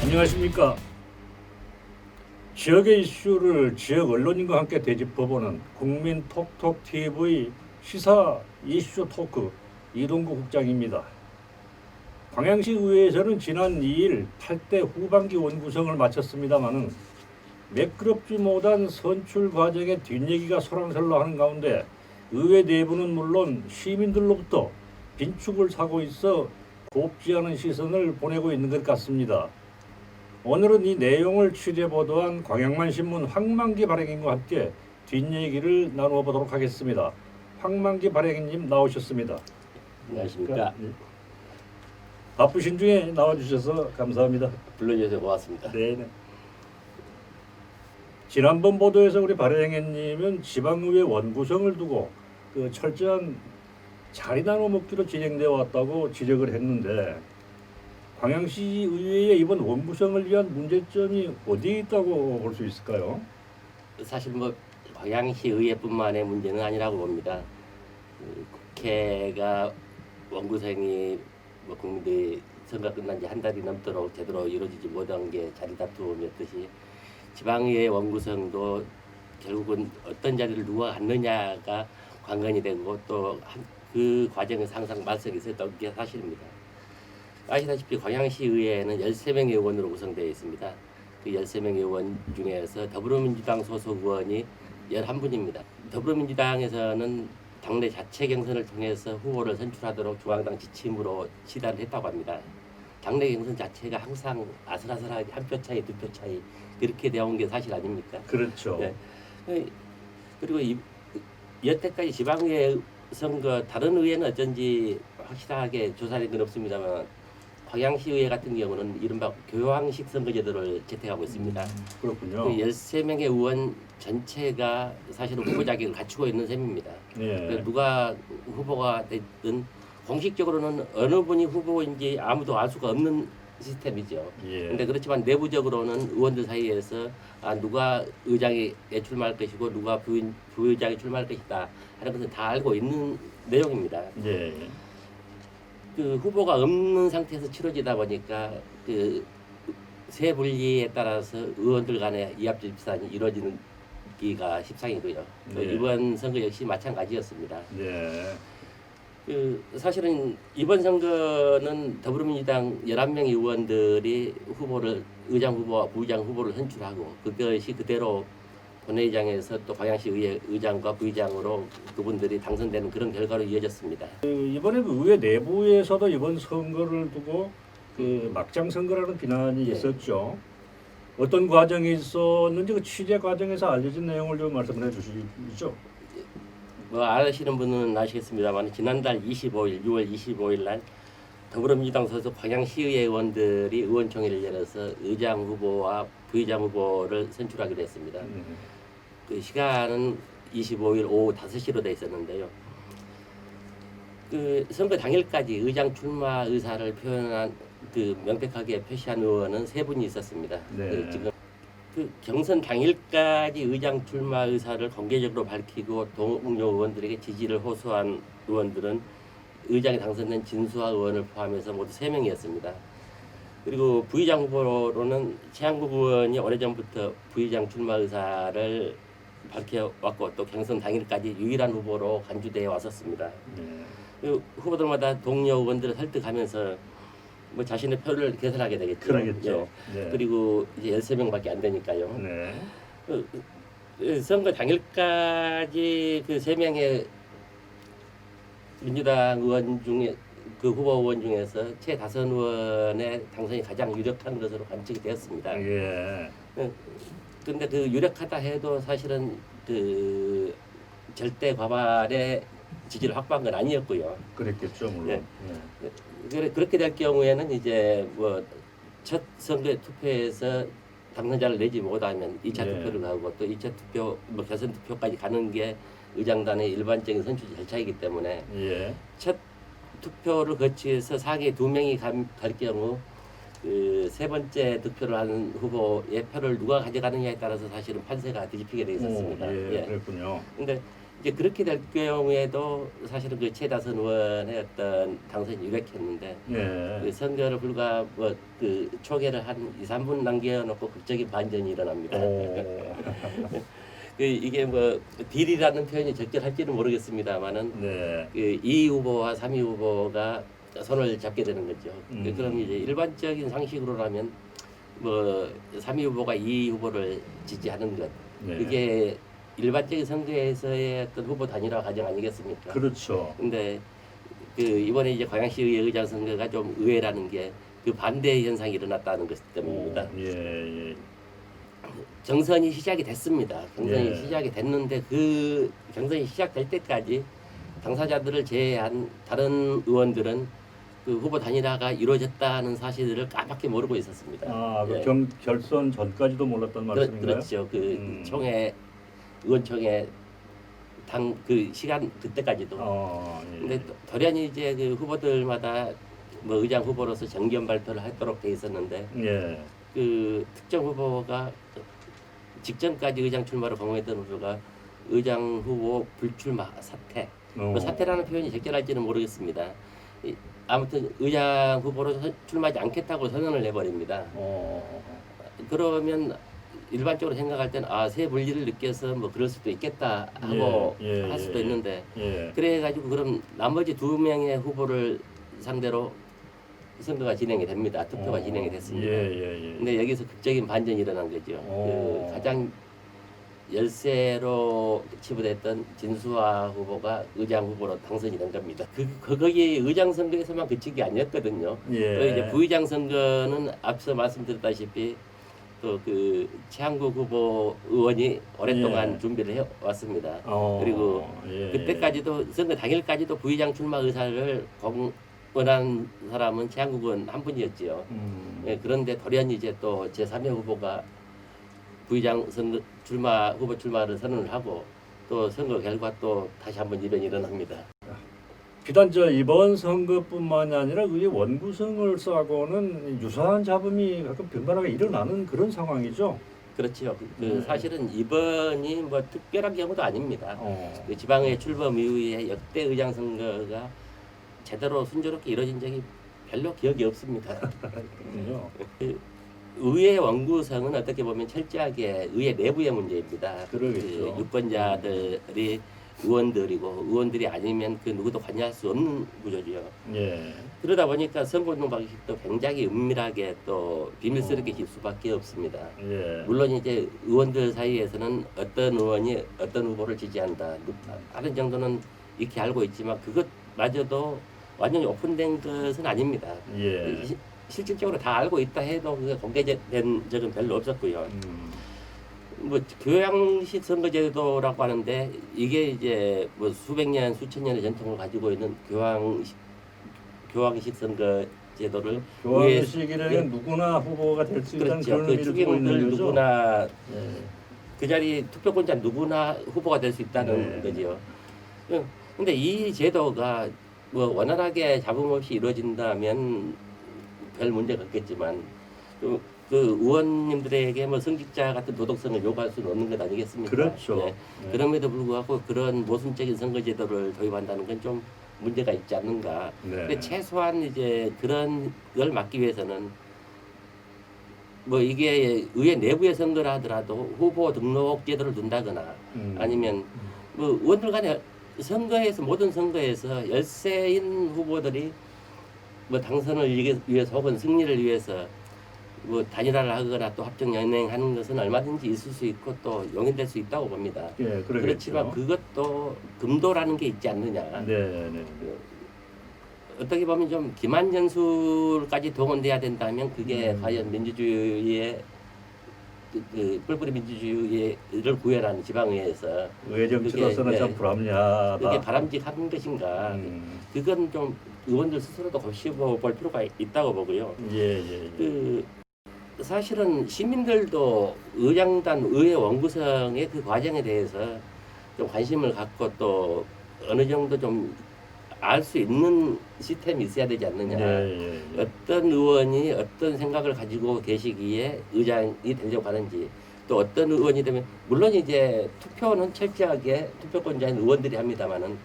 안녕하십니까. 지역의 이슈를 지역 언론인과 함께 되짚어보는 국민톡톡TV 시사 이슈 토크 이동구 국장입니다. 광양시 의회에서는 지난 2일 8대 후반기 원구성을 마쳤습니다마는 매끄럽지 못한 선출 과정의 뒷얘기가 소란설로 하는 가운데 의회 내부는 물론 시민들로부터 빈축을 사고 있어 곱지 않은 시선을 보내고 있는 것 같습니다. 오늘은 이 내용을 취재 보도한 광양만신문 황만기 발행인과 함께 뒷얘기를 나누어 보도록 하겠습니다. 황만기 발행인님 나오셨습니다. 안녕하십니까. 바쁘신 중에 나와주셔서 감사합니다. 불러주셔서 고맙습니다. 네. 지난번 보도에서 우리 발행인님은 지방의회 원구성을 두고 그 철저한 자리 나눠 먹기로 진행되어 왔다고 지적을 했는데 광양시 의회의 이번 원구성을 위한 문제점이 어디에 있다고 볼 수 있을까요? 사실 광양시 의회뿐만의 문제는 아니라고 봅니다. 국회가 원구성이 국민들이 선거 끝난 지 한 달이 넘도록 제대로 이루어지지 못한 게 자리 다툼이었듯이 지방의회 원구성도 결국은 어떤 자리를 누가 갖느냐가 관건이 되고 또 그 과정에서 항상 말썽이 있었던 게 사실입니다. 아시다시피 광양시 의회에는 13명의 의원으로 구성되어 있습니다. 그 13명의 의원 중에서 더불어민주당 소속 의원이 11분입니다. 더불어민주당에서는 당내 자체 경선을 통해서 후보를 선출하도록 중앙당 지침으로 지달을 했다고 합니다. 당내 경선 자체가 항상 아슬아슬하게 한 표 차이, 두 표 차이 그렇게 되어 온 게 사실 아닙니까? 그렇죠. 네. 그리고 여태까지 지방의회 선거 다른 의회는 어쩐지 확실하게 조사된 건 없습니다만 광양시의회 같은 경우는 이른바 교황식 선거제도를 채택하고 있습니다. 그렇군요. 그 13명의 의원 전체가 사실은 후보 자격을 갖추고 있는 셈입니다. 예. 누가 후보가 됐든 공식적으로는 어느 분이 후보인지 아무도 알 수가 없는 시스템이죠. 그런데 예. 그렇지만 내부적으로는 의원들 사이에서 누가 의장에 출마할 것이고 누가 부의장에 출마할 것이다 하는 것은 다 알고 있는 내용입니다. 예. 그 후보가 없는 상태에서 치러지다 보니까 그 세 분리에 따라서 의원들 간의 이합집산이 이루어지는 기가 십상이고요. 또 네. 이번 선거 역시 마찬가지였습니다. 예. 그 사실은 이번 선거는 더불어민주당 11명의 의원들이 후보를 의장 후보와 부의장 후보를 선출하고 그것이 그대로 본회의장에서 또 광양시 의회 의장과 부의장으로 그분들이 당선되는 그런 결과로 이어졌습니다. 이번에 그 의회 내부에서도 이번 선거를 두고 그 막장 선거라는 비난이 예. 있었죠. 어떤 과정이 있었는지 그 취재 과정에서 알려진 내용을 좀 말씀해 주시죠. 아시는 분은 아시겠습니다만 지난달 25일, 6월 25일 날 더불어민주당 소속 광양시의회 의원들이 의원총회를 열어서 의장 후보와 부의장 후보를 선출하기로 했습니다. 그 시간은 25일 오후 5시로 돼 있었는데요. 그 선거 당일까지 의장 출마 의사를 표현한 명백하게 표시한 의원은 3분이 있었습니다. 네. 지금 그 경선 당일까지 의장 출마 의사를 공개적으로 밝히고 동료 의원들에게 지지를 호소한 의원들은 의장에 당선된 진수아 의원을 포함해서 모두 3명이었습니다. 그리고 부의장 후보로는 최양국 의원이 오래전부터 부의장 출마 의사를 밝혀왔고 또 경선 당일까지 유일한 후보로 간주되어 왔었습니다. 그 후보들마다 동료 의원들을 설득하면서 자신의 표를 개설하게 되겠죠. 그러겠죠. 예. 네. 그리고 이제 13명밖에 안 되니까요. 네. 선거 당일까지 그 3명의 민주당 의원 중에 그 후보 의원 중에서 최다선 의원의 당선이 가장 유력한 것으로 관측이 되었습니다. 예. 그런데 그 유력하다 해도 사실은 그 절대 과반의 지지를 확보한 건 아니었고요. 그랬겠죠, 물론. 그렇게 될 경우에는 이제 첫 선거 투표에서 당선자를 내지 못하면 2차 네. 투표를 가고 또 2차 투표 결선 투표까지 가는 게 의장단의 일반적인 선출 절차이기 때문에 예. 첫 투표를 거치해서 상위 2명이 갈 경우 그 세 번째 득표를 하는 후보의 표를 누가 가져가느냐에 따라서 사실은 판세가 뒤집히게 돼 있었습니다. 예, 그랬군요. 근데 이제 그렇게 될 경우에도 사실은 그 최다선 의원의 어떤 당선이 유력했는데 예. 그 선거를 불과 뭐 그 초계를 한 2, 3분 남겨놓고 극적인 반전이 일어납니다. 오. 그 이게 뭐 딜이라는 표현이 적절할지는 모르겠습니다만은 네. 그 2위 후보와 3위 후보가 손을 잡게 되는 거죠. 그럼 이제 일반적인 상식으로라면 뭐 3위 후보가 2위 후보를 지지하는 것 네. 그게 일반적인 선거에서의 어떤 후보 단일화 과정 아니겠습니까? 그렇죠. 근데 그 이번에 이제 광양시의 의장 선거가 좀 의외라는 게 그 반대 현상이 일어났다는 것 때문입니다. 예, 예. 경선이 시작이 됐습니다. 경선이 예. 시작이 됐는데 그 경선이 시작될 때까지 당사자들을 제외한 다른 의원들은 그 후보 단일화가 이루어졌다는 사실을 까맣게 모르고 있었습니다. 아, 그 예. 결선 전까지도 몰랐던 말씀인가요? 그렇죠. 그 총회 의원총회 당 그 시간 그때까지도. 예. 근데 돌연히 이제 그 후보들마다 뭐 의장 후보로서 정견 발표를 하도록 돼 있었는데 예. 그 특정 후보가 직전까지 의장 출마를 공언했던 후보가 의장 후보 불출마 사퇴. 뭐 사퇴라는 표현이 적절할지는 모르겠습니다. 아무튼 의장 후보로 출마하지 않겠다고 선언을 해버립니다. 그러면 일반적으로 생각할 때는 새 분리를 느껴서 뭐 그럴 수도 있겠다 하고 할 수도 있는데 그래가지고 그럼 나머지 2명의 후보를 상대로 선거가 진행이 됩니다. 투표가 진행이 됐습니다. 근데 여기서 극적인 반전이 일어난 거죠. 그 가장 열세로 치부됐던 진수화 후보가 의장 후보로 당선이 된 겁니다. 거기 의장 선거에서만 그친 게 아니었거든요. 또 이제 부의장 선거는 앞서 말씀드렸다시피 또 그 최한국 후보 의원이 오랫동안 준비를 해 왔습니다. 그리고 그때까지도 선거 당일까지도 부의장 출마 의사를 공언한 사람은 최한국 의원 한 분이었지요. 그런데 돌연히 이제 또 제3의 후보가 부의장 선거 후보 출마를 선언을 하고 또 선거 결과 또 다시 한번 이변이 일어납니다. 비단 이번 선거뿐만이 아니라 의회 원구성을 싸고는 유사한 잡음이 가끔 변발하게 일어나는 그런 상황이죠. 그렇죠. 사실은 이번이 뭐 특별한 경우도 아닙니다. 그 지방의 출범 이후에 역대 의장 선거가 제대로 순조롭게 이루어진 적이 별로 기억이 없습니다. 그 의회 원구성은 어떻게 보면 철저하게 의회 내부의 문제입니다. 그러겠죠. 그 유권자들이 의원들이고 의원들이 아니면 그 누구도 관여할 수 없는 구조죠. 그러다 보니까 선거운동 방식도 굉장히 은밀하게 또 비밀스럽게 질 수밖에 없습니다. 물론 이제 의원들 사이에서는 어떤 의원이 어떤 후보를 지지한다 하는 정도는 익히 알고 있지만 그것마저도 완전히 오픈된 것은 아닙니다. 실질적으로 다 알고 있다 해도 그게 공개된 적은 별로 없었고요. 뭐 교양식 선거제도라고 하는데 이게 이제 뭐 수백 년, 수천 년의 전통을 가지고 있는 교황식 선거제도를 교황식이라면 누구나 후보가 될 수 있다는 그렇죠. 그런 그 의미를 두고 있는 추기국들 거죠. 누구나 그 자리 투표권자 누구나 후보가 될 수 있다는 거지요. 근데 이 제도가 뭐 원활하게 잡음 없이 이루어진다면 별 문제가 없겠지만 그 의원님들에게 뭐 성직자 같은 도덕성을 요구할 수는 없는 것 아니겠습니까? 그렇죠. 그럼에도 불구하고 그런 모순적인 선거제도를 도입한다는 건 좀 문제가 있지 않는가. 근데 최소한 이제 그런 걸 막기 위해서는 뭐 이게 의회 내부의 선거라 하더라도 후보 등록 제도를 둔다거나 아니면 뭐 의원들 간에 선거에서 모든 선거에서 열세인 후보들이 뭐 당선을 위해서 혹은 승리를 위해서 뭐 단일화를 하거나 또 합정 연행하는 것은 얼마든지 있을 수 있고 또 용인될 수 있다고 봅니다. 그렇지만 그것도 금도라는 게 있지 않느냐. 어떻게 보면 좀 기만연술까지 동원돼야 된다면 그게 과연 민주주의의 그 뿔뿔이 민주주의를 구현하는 지방의회에서 의회 정치로서는 참 불합리하다. 그게 바람직한 것인가? 그건 좀 의원들 스스로도 곱씹어볼 필요가 있다고 보고요. 그 사실은 시민들도 의장단 의회 원구성의 그 과정에 대해서 좀 관심을 갖고 또 어느 정도 좀 알 수 있는 시스템이 있어야 되지 않느냐. 어떤 의원이 어떤 생각을 가지고 계시기에 의장이 되려고 하는지 또 어떤 의원이 되면 물론 이제 투표는 철저하게 투표권자인 의원들이 합니다만은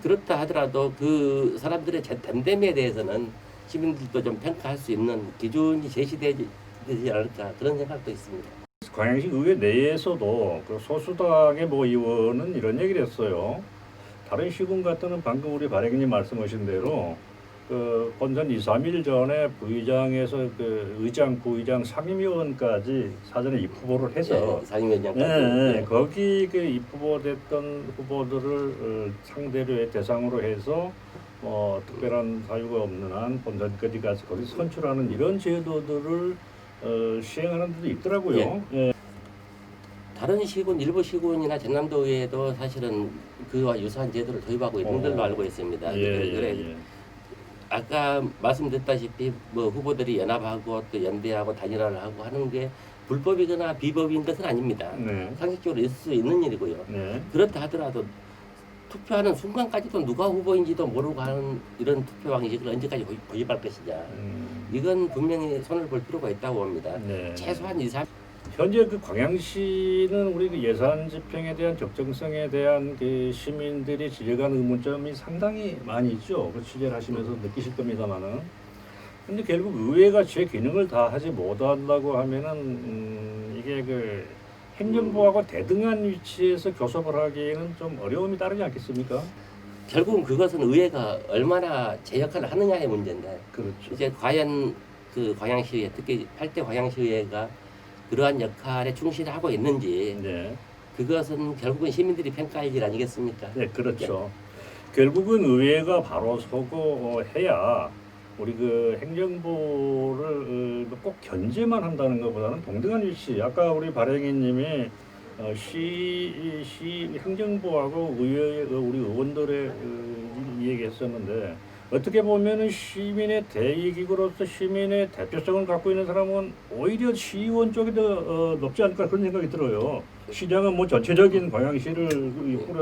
그렇다 하더라도 그 사람들의 됨됨에 대해서는 시민들도 좀 평가할 수 있는 기준이 제시되지 않을까 그런 생각도 있습니다. 광양시 의회 내에서도 그 소수당의 모 의원은 이런 얘기를 했어요. 다른 시군 같은 방금 우리 발행님 말씀하신 대로 그 본선 2, 3일 전에 부의장에서 그 의장, 부의장, 상임위원까지 사전에 입후보를 해서 상임위원장까지 네, 거기 그 입후보됐던 후보들을 상대로 대상으로 해서 특별한 사유가 없는 한 본선까지 가서 거기 선출하는 이런 제도들을 시행하는 데도 있더라고요. 예. 다른 시군 일부 시군이나 전남도 의회도 사실은 그와 유사한 제도를 도입하고 있는 걸로 알고 있습니다. 그래 아까 말씀드렸다시피 뭐 후보들이 연합하고 또 연대하고 단일화를 하고 하는 게 불법이거나 비법인 것은 아닙니다. 네. 상식적으로 있을 수 있는 일이고요. 네. 그렇다 하더라도 투표하는 순간까지도 누가 후보인지도 모르고 하는 이런 투표 방식을 언제까지 고집할 것이냐. 이건 분명히 손을 볼 필요가 있다고 봅니다. 네. 최소한 2, 3 현재 그 광양시는 우리 그 예산 집행에 대한 적정성에 대한 그 시민들이 지적한 의문점이 상당히 많이 있죠. 그 취재를 하시면서 느끼실 겁니다만은. 근데 결국 의회가 제 기능을 다 하지 못한다고 하면은 이게 그 행정부하고 대등한 위치에서 교섭을 하기에는 좀 어려움이 따르지 않겠습니까? 결국은 그것은 의회가 얼마나 제 역할을 하느냐의 문제인데 그렇죠. 이제 과연 그 광양시의회 특히 8대 광양시의회가 그러한 역할에 충실하고 있는지 네. 그것은 결국은 시민들이 평가할 일 아니겠습니까? 네, 그렇죠. 결국은 의회가 바로 서고 해야 우리 그 행정부를 꼭 견제만 한다는 것보다는 동등한 위치. 아까 우리 발행인님이 시 행정부하고 의회 우리 의원들의 얘기했었는데 어떻게 보면은 시민의 대의기구로서 시민의 대표성을 갖고 있는 사람은 오히려 시의원 쪽이 더 높지 않을까 그런 생각이 들어요. 시장은 뭐 전체적인 광양시를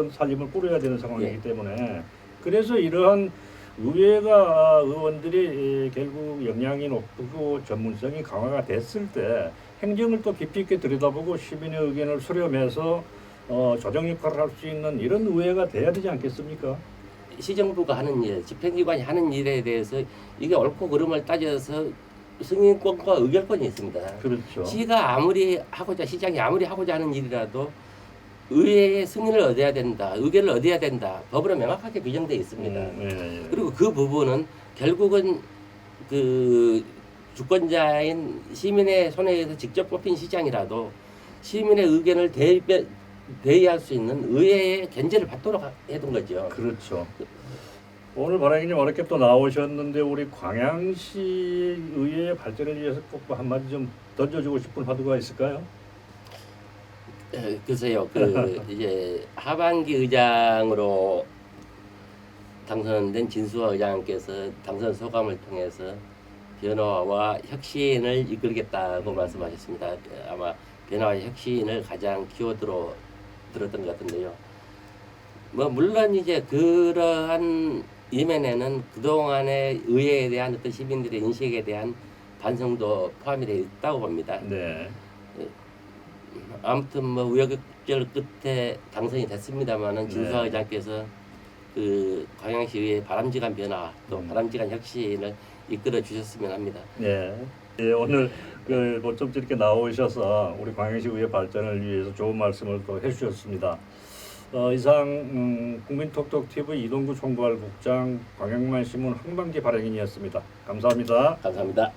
살림을 꾸려야 되는 상황이기 때문에 그래서 이러한 의회가 의원들이 결국 역량이 높고 전문성이 강화가 됐을 때 행정을 또 깊이 있게 들여다보고 시민의 의견을 수렴해서 조정 역할을 할 수 있는 이런 의회가 돼야 되지 않겠습니까? 시정부가 하는 일, 집행기관이 하는 일에 대해서 이게 옳고 그름을 따져서 승인권과 의결권이 있습니다. 그렇죠. 시가 아무리 하고자 시장이 아무리 하고자 하는 일이라도 의회의 승인을 얻어야 된다, 의결을 얻어야 된다. 법으로 명확하게 규정되어 있습니다. 예. 그리고 그 부분은 결국은 그 주권자인 시민의 손에 의해서 직접 뽑힌 시장이라도 시민의 의견을 대의할 수 있는 의회의 견제를 받도록 해둔 거죠. 그렇죠. 오늘 발행님 어렵게 또 나오셨는데 우리 광양시 의회의 발전을 위해서 꼭 한마디 좀 던져주고 싶은 화두가 있을까요? 글쎄요, 그 이제 하반기 의장으로 당선된 진수화 의장께서 당선 소감을 통해서 변화와 혁신을 이끌겠다고 말씀하셨습니다. 아마 변화와 혁신을 가장 키워드로 들었던 것 같은데요. 뭐 물론 이제 그러한 이면에는 그동안의 의회에 대한 어떤 시민들의 인식에 대한 반성도 포함이 되어 있다고 봅니다. 네. 아무튼 뭐 우여곡절 끝에 당선이 됐습니다만은 진수화 네. 의장께서 그 광양시 의회 바람직한 변화 또 바람직한 혁신을 이끌어 주셨으면 합니다. 네. 예, 오늘 그 모처럼 이렇게 나오셔서 우리 광양시 의회 발전을 위해서 좋은 말씀을 또 해주셨습니다. 이상 국민톡톡 TV 이동구 총괄국장 광양만 신문 황반기 발행인이었습니다. 감사합니다. 감사합니다.